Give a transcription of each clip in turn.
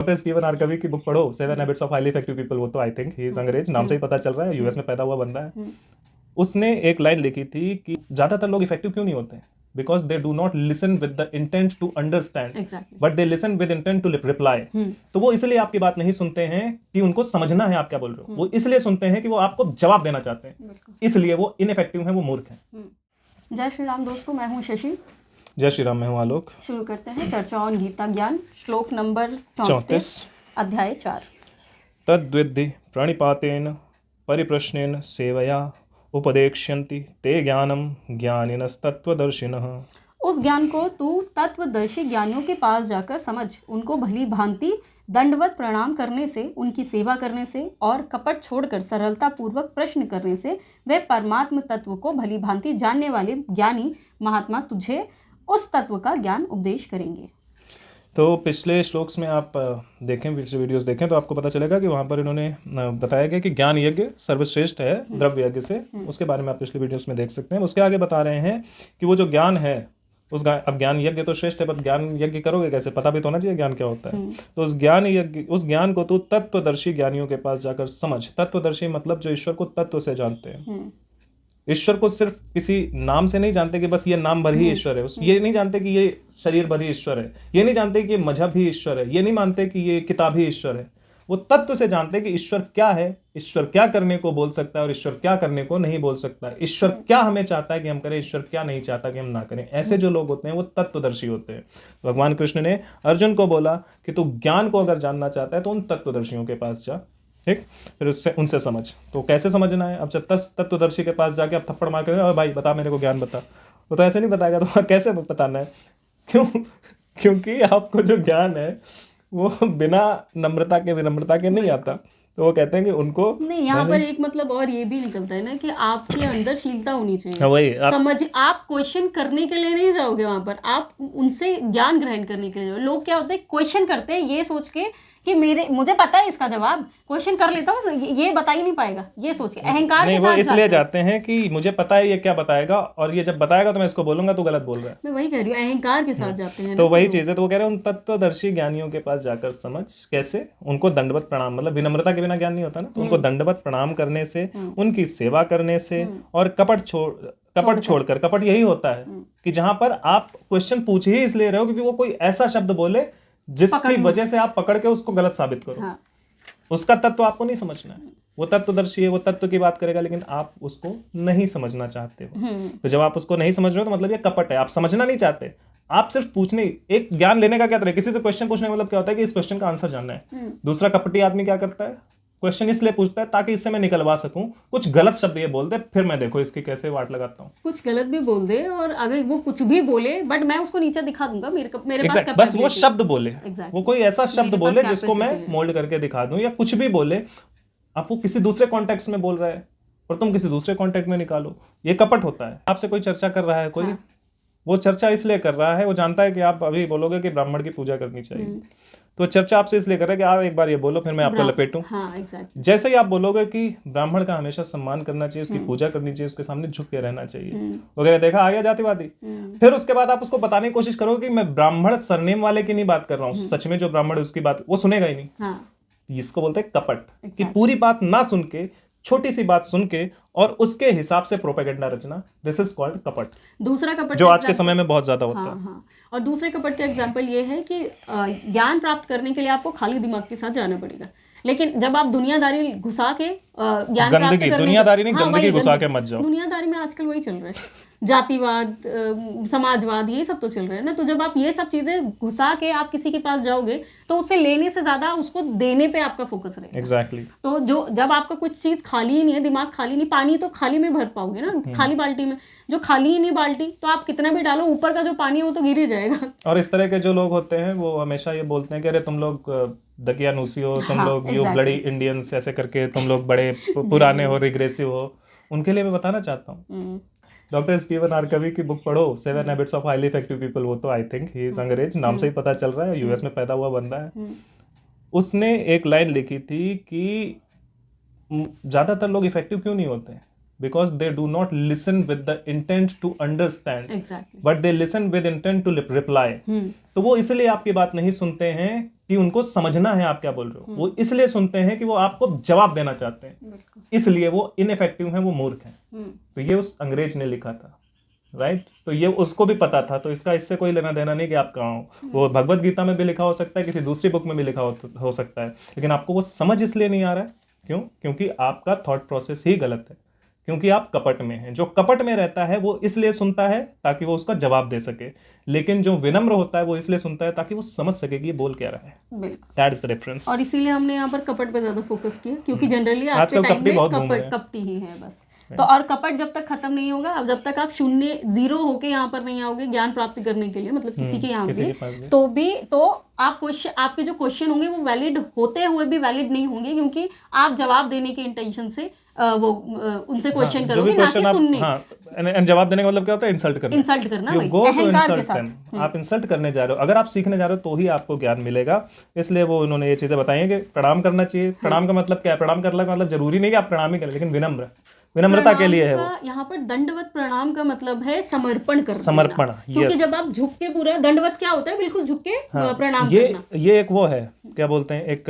Doctor Steven are कवी की book पढ़ो, 7 habits of highly effective people. वो तो आई थिंक ही इज अंग्रेज, नाम से ही पता चल रहा है, यूएस में पैदा हुआ बंदा है। उसने एक लाइन लिखी थी कि ज्यादातर लोग इफेक्टिव क्यों नहीं होते, because they do not listen with the intent to understand, but they listen with intent to reply. तो वो इसलिए आपकी बात नहीं सुनते हैं कि उनको समझना है आप क्या बोल रहे हो, वो इसलिए सुनते हैं कि वो आपको जवाब देना चाहते हैं, इसलिए वो इनइफेक्टिव हैं, वो मूर्ख हैं। जय श्री राम दोस्तों, मैं हूँ शशि। जय श्री राम, मैं हूँ आलोक। शुरू करते हैं चर्चा ऑन गीता ज्ञान, श्लोक नंबर 34, अध्याय 4। तद्विद्धि प्रणिपातेन परिप्रश्नेन सेवया उपदेक्ष्यन्ति ते ज्ञानम ज्ञानिनस्तत्त्वदर्शिनः। उस ज्ञान को तू तत्वदर्शी ज्ञानियों के पास जाकर समझ, उनको भली भांति दंडवत प्रणाम करने से, उनकी सेवा करने से और कपट छोड़कर सरलता पूर्वक प्रश्न करने से वे परमात्म तत्व को भली भांति जानने वाले ज्ञानी महात्मा तुझे उस तत्व का ज्ञान उपदेश करेंगे। तो पिछले श्लोक्स में आप देखें, पिछले वीडियोस देखें तो आपको पता चलेगा कि वहाँ पर इन्होंने बताया गया कि ज्ञान यज्ञ सर्वश्रेष्ठ है द्रव्य यज्ञ से। उसके बारे में आप पिछले वीडियोस में देख सकते हैं। उसके आगे बता रहे हैं कि वो जो ज्ञान है अब ज्ञान यज्ञ तो श्रेष्ठ है, पर ज्ञान यज्ञ करोगे कैसे, पता भी तो होना चाहिए ज्ञान क्या होता है। तो उस ज्ञान को तू तत्वदर्शी ज्ञानियों के पास जाकर समझ। तत्वदर्शी मतलब जो ईश्वर को तत्व से जानते हैं। ईश्वर को सिर्फ किसी नाम से नहीं जानते कि बस ये नाम भर ही ईश्वर है, ये नहीं जानते कि ये शरीर भर ही ईश्वर है, ये नहीं जानते कि ये मजहब ही ईश्वर है, ये नहीं मानते कि ये किताब ही ईश्वर है। वो तत्व से जानते हैं कि ईश्वर क्या है, ईश्वर क्या करने को बोल सकता है और ईश्वर क्या करने को नहीं बोल सकता है, ईश्वर क्या हमें चाहता है कि हम करें, ईश्वर क्या नहीं चाहता कि हम ना करें। ऐसे जो लोग होते हैं वो तत्वदर्शी होते हैं। भगवान कृष्ण ने अर्जुन को बोला कि तू ज्ञान को अगर जानना चाहता है तो उन तत्वदर्शियों के पास जा, ठीक, फिर उससे उनसे समझ। तो कैसे समझना है? अब जब तत्वदर्शी के पास जाके आप थप्पड़ मार के भाई बता मेरे को ज्ञान बता, वो तो ऐसे नहीं बताएगा। तो कैसे बताना है? क्योंकि आपको जो ज्ञान है वो बिना विनम्रता के नहीं आता। तो वो कहते हैं कि उनको नहीं, यहाँ पर एक मतलब और ये भी निकलता है ना कि आपके अंदर शीलता होनी चाहिए। वही समझ, आप क्वेश्चन करने के लिए नहीं जाओगे वहां पर, आप उनसे ज्ञान ग्रहण करने के लिए जाओ। लोग क्या होते हैं, क्वेश्चन करते हैं ये सोच के कि मुझे पता है इसका जवाब, क्वेश्चन कर लेता हूँ, ये बता ही नहीं पाएगा, ये सोच के अहंकार के साथ वो इसलिए जाते हैं कि मुझे पता है ये क्या बताएगा, और ये जब बताएगा तो मैं इसको बोलूंगा तू गलत बोल रहा है। मैं वही कह रही हूँ, अहंकार के साथ जाते हैं। तो वही चीज है। तो वो कह रहे हैं उन तत्वदर्शी ज्ञानियों के पास जाकर समझ। कैसे? उनको दंडवत प्रणाम, मतलब विनम्रता के बिना ज्ञान नहीं होता ना, तो उनको दंडवत प्रणाम करने से, उनकी सेवा करने से और कपट छोड़कर, कपट यही होता है कि जहां पर आप क्वेश्चन पूछ ही इसलिए रहे हो क्योंकि वो कोई ऐसा शब्द बोले जिसकी वजह से आप पकड़ के उसको गलत साबित करो। हाँ। उसका तत्व आपको नहीं समझना है। वो तत्वदर्शी है, वो तत्व की बात करेगा, लेकिन आप उसको नहीं समझना चाहते हो। तो जब आप उसको नहीं समझ रहे हो तो मतलब ये कपट है, आप समझना नहीं चाहते। आप सिर्फ पूछने, एक ज्ञान लेने का क्या तरीका, किसी से क्वेश्चन पूछने का मतलब क्या होता है कि इस क्वेश्चन का आंसर जानना है। दूसरा कपटी आदमी क्या करता है, क्वेश्चन इसलिए पूछता है ताकि इससे मैं निकलवा सकूं, कुछ गलत शब्द ये बोल दे, फिर मैं देखो इसकी कैसे वाट लगाता हूं। कुछ गलत भी बोल दे, और अगर वो कुछ भी बोले बट मैं उसको नीचे दिखा दूंगा, मेरे पास बस वो शब्द बोले, वो कोई ऐसा शब्द बोले जिसको मैं मोल्ड करके दिखा दूं, या कुछ भी बोले, आप वो किसी दूसरे कॉन्टेक्स्ट में बोल रहा है और तुम किसी दूसरे कॉन्टेक्स्ट में निकालो। ये कपट होता है। आपसे कोई चर्चा कर रहा है कोई, वो चर्चा इसलिए कर रहा है, वो जानता है कि आप अभी बोलोगे कि ब्राह्मण की पूजा करनी चाहिए, तो चर्चा आपसे इसलिए कर रहा है कि आप एक बार ये बोलो फिर मैं आपको लपेटूं। जैसे ही आप बोलोगे कि ब्राह्मण का हमेशा सम्मान करना चाहिए, उसकी पूजा करनी चाहिए, उसके सामने झुक के रहना चाहिए, वगैरह, देखा आ गया जातिवादी। फिर उसके बाद आप उसको बताने की कोशिश करोगे कि मैं ब्राह्मण सरनेम वाले की नहीं बात कर रहा हूँ, सच में जो ब्राह्मण है उसकी बात, वो सुनेगा ही नहीं। इसको बोलते हैं कपट, कि पूरी बात ना सुन के, छोटी सी बात सुन के और उसके हिसाब से प्रोपेगेंडा रचना, दिस इज कॉल्ड कपट। दूसरा कपट जो आज के समय में बहुत ज्यादा होता है। और दूसरे कपट का एग्जाम्पल ये है कि ज्ञान प्राप्त करने के लिए आपको खाली दिमाग के साथ जाना पड़ेगा, लेकिन जब आप दुनियादारी घुसा के ज्ञान प्राप्त करने, दुनियादारी नहीं, गंदगी घुसा के मत जाओ। दुनियादारी में आजकल वही चल रहा है, जातिवाद, समाजवाद, ये सब तो चल रहा है ना। तो जब आप ये सब चीजें घुसा के आप किसी के पास जाओगे तो उससे लेने से ज्यादा उसको देने पे आपका फोकस रहेगा। एग्जैक्टली। तो जब आपका कुछ चीज खाली ही नहीं है, दिमाग खाली नहीं, पानी तो खाली में भर पाओगे ना, खाली बाल्टी में, जो खाली ही नहीं बाल्टी, तो आप कितना भी डालो ऊपर का जो पानी है वो तो गिर ही जाएगा। और इस तरह के जो लोग होते हैं वो हमेशा ये बोलते हैं कि अरे तुम लोग दकियानूसी हो, तुम लोग यू ब्लडी इंडियंस, ऐसे करके तुम लोग बड़े पुराने हो, रिग्रेसिव हो। उनके लिए मैं बताना चाहता हूँ, डॉक्टर स्टीवन आर कवी की बुक पढ़ो, 7 habits of highly effective people. वो तो आई थिंक ही इज अंग्रेज, नाम से ही पता चल रहा है, यूएस में पैदा हुआ बंदा है। उसने एक लाइन लिखी थी कि ज्यादातर लोग इफेक्टिव क्यों नहीं होते, because they do not listen with the intent to understand, but they listen with intent to reply. तो वो इसलिए आपकी बात नहीं सुनते हैं कि उनको समझना है आप क्या बोल रहे हो, वो इसलिए सुनते हैं कि वो आपको जवाब देना चाहते हैं, इसलिए वो इनफेक्टिव हैं, वो मूर्ख हैं। तो ये उस अंग्रेज ने लिखा था, राइट। तो ये उसको भी पता था, तो इसका इससे कोई लेना देना नहीं कि आप कहाँ हो। वो भगवत गीता में भी लिखा हो सकता है, किसी दूसरी बुक में भी लिखा हो सकता है, लेकिन आपको वो समझ इसलिए नहीं आ रहा है। क्यों? क्योंकि आपका थॉट प्रोसेस ही गलत है, क्योंकि आप कपट में हैं। जो कपट में रहता है वो इसलिए सुनता है ताकि वो उसका जवाब दे सके, लेकिन जो विनम्र होता है वो इसलिए सुनता है ताकि वो समझ सके कि ये बोल क्या रहा है। That is the difference. और इसीलिए हमने यहाँ पर कपट पे ज्यादा फोकस किया, क्योंकि जनरली आज के टाइम में कपटी ही है बस। तो और कपट जब तक खत्म नहीं होगा, अब जब तक आप शून्य जीरो होके यहाँ पर नहीं आओगे ज्ञान प्राप्ति करने के लिए, मतलब किसी के यहाँ भी, तो आप क्वेश्चन, आपके जो क्वेश्चन होंगे वो वैलिड होते हुए भी वैलिड नहीं होंगे, क्योंकि आप जवाब देने के इंटेंशन से वो उनसे क्वेश्चन करोगे, ना कि सुनने। एंड जवाब देने का मतलब क्या होता है? इंसल्ट करना। अहंकार के साथ आप इंसल्ट करने जा रहे हो। अगर आप सीखने जा रहे हो तो ही आपको ज्ञान मिलेगा। इसलिए वो उन्होंने ये चीजें बताई हैं कि प्रणाम करना चाहिए। प्रणाम का मतलब क्या है? प्रणाम करने का मतलब जरूरी नहीं कि आप प्रणाम ही करें, लेकिन विनम्रता के लिए है वो। यहाँ पर दंडवत प्रणाम का मतलब है समर्पण करना। समर्पण, क्योंकि जब आप झुक के पूरा, दंडवत क्या होता है? बिल्कुल झुक के प्रणाम करना। ये एक वो है, क्या बोलते हैं, एक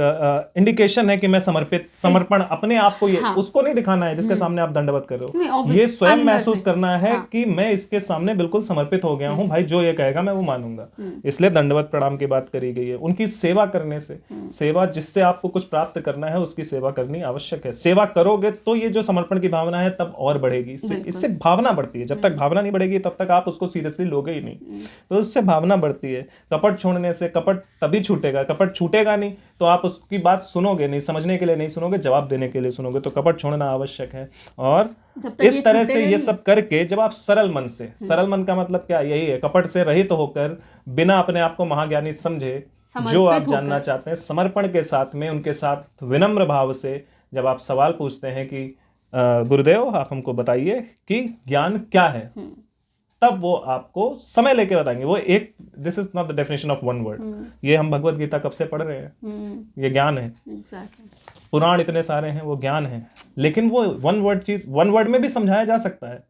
इंडिकेशन है कि मैं समर्पण अपने आप को, ये उसको नहीं दिखाना है जिसके सामने आप दंडवत कर रहे हो। ये स्वयं महसूस करना है कि मैं इसके सामने बिल्कुल समर्पित हो गया हूँ, भाई जो ये कहेगा मैं वो मानूंगा। इसलिए दंडवत प्रणाम की बात करी गई है। उनकी सेवा करने से, सेवा जिससे आपको कुछ प्राप्त करना है उसकी सेवा करनी आवश्यक है। सेवा करोगे तो ये जो समर्पण की भावना है तब और बढ़ेगी। इससे भावना बढ़ती है। जब तक भावना नहीं बढ़ेगी तब तक आप उसको सीरियसली लोगे ही नहीं। तो उससे भावना बढ़ती है। कपट छोड़ने से, कपट तभी छूटेगा, कपट छूटेगा नहीं तो आप उसकी बात सुनोगे नहीं, समझने के लिए नहीं सुनोगे, जवाब देने के लिए सुनोगे। तो कपट छोड़ना आवश्यक है। और इस तरह से ये सब करके जब आप सरल मन से, सरल मन का मतलब क्या? यही है, कपट से रहित होकर, बिना अपने आप को महाज्ञानी समझे, जो आप जानना चाहते हैं, समर्पण के साथ में, उनके साथ विनम्र भाव से जब आप सवाल पूछते हैं कि गुरुदेव आप हमको बताइए कि ज्ञान क्या है, तब वो आपको समय लेके बताएंगे। वो एक, this is not the definition of one word. ये हम भगवत गीता कब से पढ़ रहे हैं, ये ज्ञान है। पुराण इतने सारे हैं, वो ज्ञान है। लेकिन वो वन वर्ड चीज, वन वर्ड में भी समझाया जा सकता है,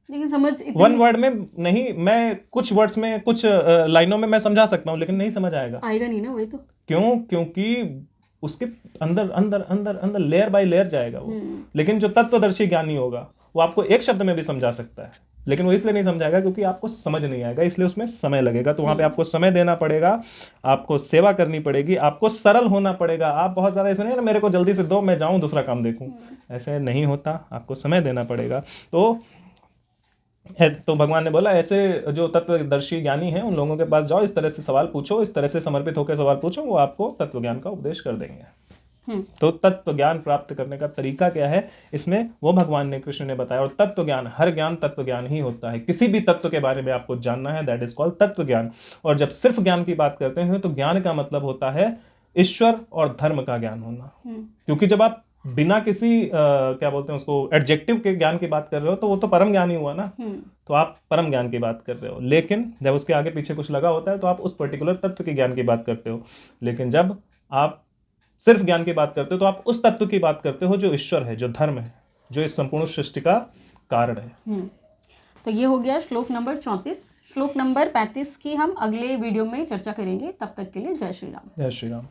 लेकिन समझ वन वर्ड में नहीं। मैं कुछ वर्ड्स में, कुछ लाइनों में मैं समझा सकता हूँ, लेकिन नहीं समझ आएगा नहीं ना। वही तो क्यों? क्योंकि उसके अंदर अंदर अंदर अंदर लेयर बाय लेयर जाएगा वो। लेकिन जो तत्वदर्शी ज्ञानी होगा वो आपको एक शब्द में भी समझा सकता है, लेकिन वो इसलिए नहीं समझाएगा क्योंकि आपको समझ नहीं आएगा, इसलिए उसमें समय लगेगा। तो वहां पे आपको समय देना पड़ेगा, आपको सेवा करनी पड़ेगी, आपको सरल होना पड़ेगा। आप बहुत ज्यादा ऐसे नहीं ना, मेरे को जल्दी से दो मैं जाऊं दूसरा काम देखूं, ऐसे नहीं होता। आपको समय देना पड़ेगा। तो भगवान ने बोला ऐसे जो तत्वदर्शी ज्ञानी हैं उन लोगों के पास जाओ, इस तरह से सवाल पूछो, इस तरह से समर्पित होकर सवाल पूछो, वो आपको तत्व ज्ञान का उपदेश कर देंगे। तो तत्व ज्ञान प्राप्त करने का तरीका क्या है, इसमें वो भगवान ने, कृष्ण ने बताया। और तत्व ज्ञान, हर ज्ञान तत्व ज्ञान ही होता है। किसी भी तत्व के बारे में आपको जानना है, दैट इज कॉल्ड तत्व ज्ञान। और जब सिर्फ ज्ञान की बात करते हैं तो ज्ञान का मतलब होता है ईश्वर और धर्म का ज्ञान होना। क्योंकि जब आप बिना किसी क्या बोलते हैं उसको, एडजेक्टिव के ज्ञान की बात कर रहे हो तो वो तो परम ज्ञान ही हुआ ना। तो आप परम ज्ञान की बात कर रहे हो, लेकिन जब उसके आगे पीछे कुछ लगा होता है तो आप उस पर्टिकुलर तत्व के ज्ञान की बात करते हो। लेकिन जब आप सिर्फ ज्ञान की बात करते हो तो आप उस तत्व की बात करते हो जो ईश्वर है, जो धर्म है, जो इस संपूर्ण सृष्टि का कारण है। तो ये हो गया श्लोक नंबर 34। श्लोक नंबर 35 की हम अगले वीडियो में चर्चा करेंगे। तब तक के लिए जय श्री राम। जय श्री राम।